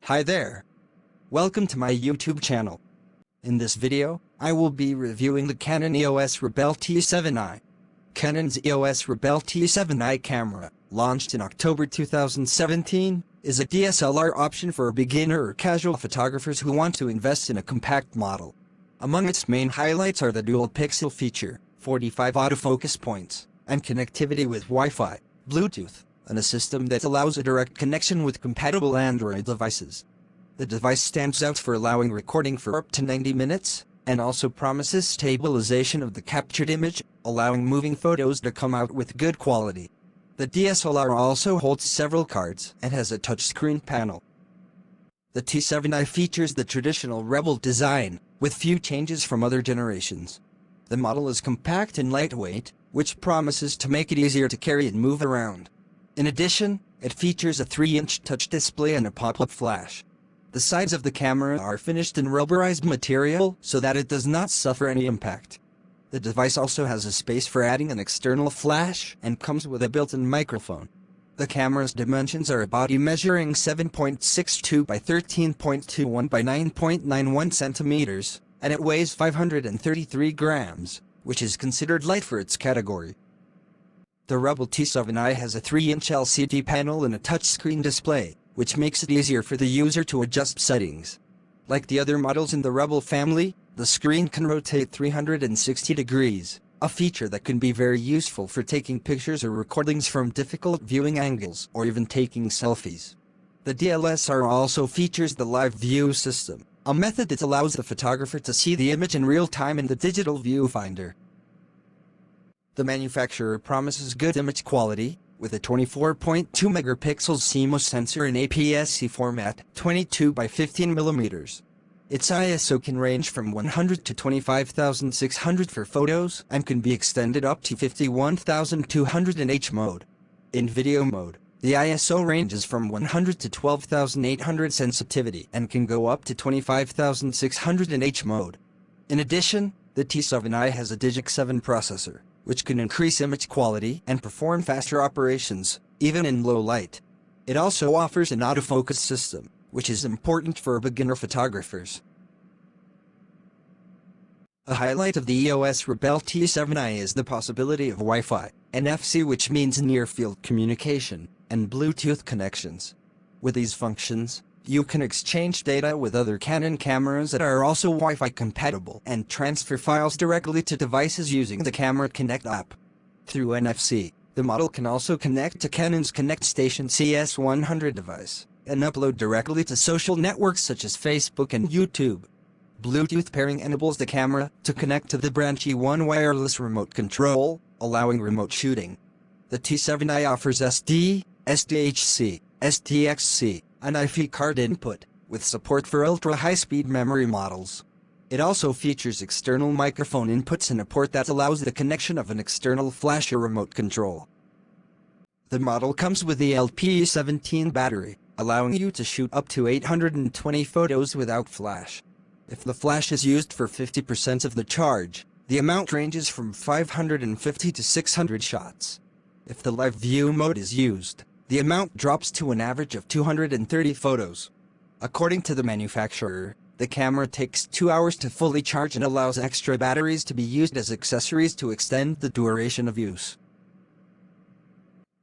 Hi there. Welcome to my YouTube channel. In this video, I will be reviewing the Canon EOS Rebel T7i. Canon's EOS Rebel T7i camera, launched in October 2017, is a DSLR option for beginner or casual photographers who want to invest in a compact model. Among its main highlights are the dual pixel feature, 45 autofocus points, and connectivity with Wi-Fi, Bluetooth, and a system that allows a direct connection with compatible Android devices. The device stands out for allowing recording for up to 90 minutes, and also promises stabilization of the captured image, allowing moving photos to come out with good quality. The DSLR also holds several cards and has a touchscreen panel. The T7i features the traditional Rebel design, with few changes from other generations. The model is compact and lightweight, which promises to make it easier to carry and move around. In addition, it features a 3-inch touch display and a pop-up flash. The sides of the camera are finished in rubberized material so that it does not suffer any impact. The device also has a space for adding an external flash and comes with a built-in microphone. The camera's dimensions are a body measuring 7.62 by 13.21 by 9.91 centimeters, and it weighs 533 grams, which is considered light for its category. The Rebel T7i has a 3-inch LCD panel and a touchscreen display, which makes it easier for the user to adjust settings. Like the other models in the Rebel family, the screen can rotate 360 degrees, a feature that can be very useful for taking pictures or recordings from difficult viewing angles or even taking selfies. The DSLR also features the live view system, a method that allows the photographer to see the image in real time in the digital viewfinder. The manufacturer promises good image quality, with a 24.2 megapixels CMOS sensor in APS-C format, 22 by 15 millimeters. Its ISO can range from 100 to 25,600 for photos and can be extended up to 51,200 in H mode. In video mode, the ISO ranges from 100 to 12,800 sensitivity and can go up to 25,600 in H mode. In addition, the T7i has a Digic 7 processor, which can increase image quality and perform faster operations, even in low light. It also offers an autofocus system, which is important for beginner photographers. A highlight of the EOS Rebel T7i is the possibility of Wi-Fi, NFC, which means near-field communication, and Bluetooth connections. With these functions, you can exchange data with other Canon cameras that are also Wi-Fi compatible and transfer files directly to devices using the Camera Connect app. Through NFC, the model can also connect to Canon's Connect Station CS100 device and upload directly to social networks such as Facebook and YouTube. Bluetooth pairing enables the camera to connect to the Branchy One wireless remote control, allowing remote shooting. The T7i offers SD, SDHC, SDXC, and IFI card input, with support for ultra-high-speed memory models. It also features external microphone inputs and a port that allows the connection of an external flash or remote control. The model comes with the LP17 battery, allowing you to shoot up to 820 photos without flash. If the flash is used for 50% of the charge, the amount ranges from 550 to 600 shots. If the live view mode is used, the amount drops to an average of 230 photos. According to the manufacturer, the camera takes 2 hours to fully charge and allows extra batteries to be used as accessories to extend the duration of use.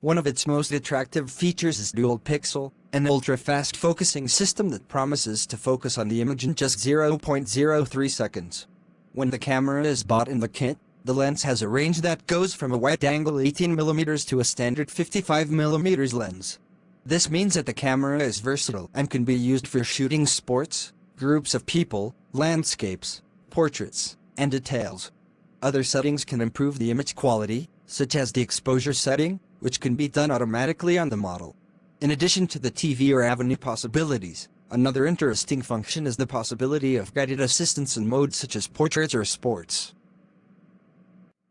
One of its most attractive features is dual pixel, an ultra-fast focusing system that promises to focus on the image in just 0.03 seconds. When the camera is bought in the kit, the lens has a range that goes from a wide-angle 18mm to a standard 55mm lens. This means that the camera is versatile and can be used for shooting sports, groups of people, landscapes, portraits, and details. Other settings can improve the image quality, such as the exposure setting, which can be done automatically on the model. In addition to the TV or Avenue possibilities, another interesting function is the possibility of guided assistance in modes such as portraits or sports.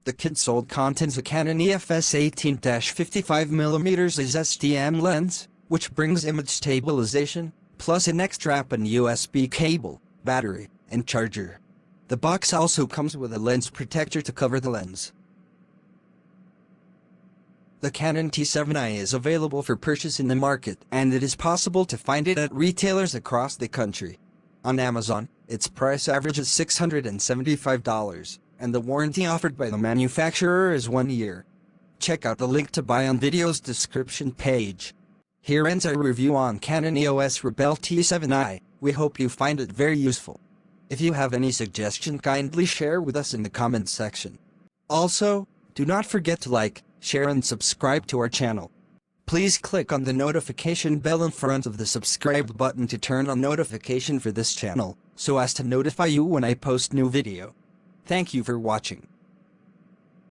The kit sold contains a Canon EOS 18-55mm SDM lens, which brings image stabilization, plus an X-strap and USB cable, battery, and charger. The box also comes with a lens protector to cover the lens. The Canon T7i is available for purchase in the market, and it is possible to find it at retailers across the country. On Amazon, its price averages $675, and the warranty offered by the manufacturer is 1 year. Check out the link to buy on video's description page. Here ends our review on Canon EOS Rebel T7i. We hope you find it very useful. If you have any suggestion, kindly share with us in the comments section. Also, do not forget to like, share and subscribe to our channel. Please click on the notification bell in front of the subscribe button to turn on notification for this channel, so as to notify you when I post new video. Thank you for watching.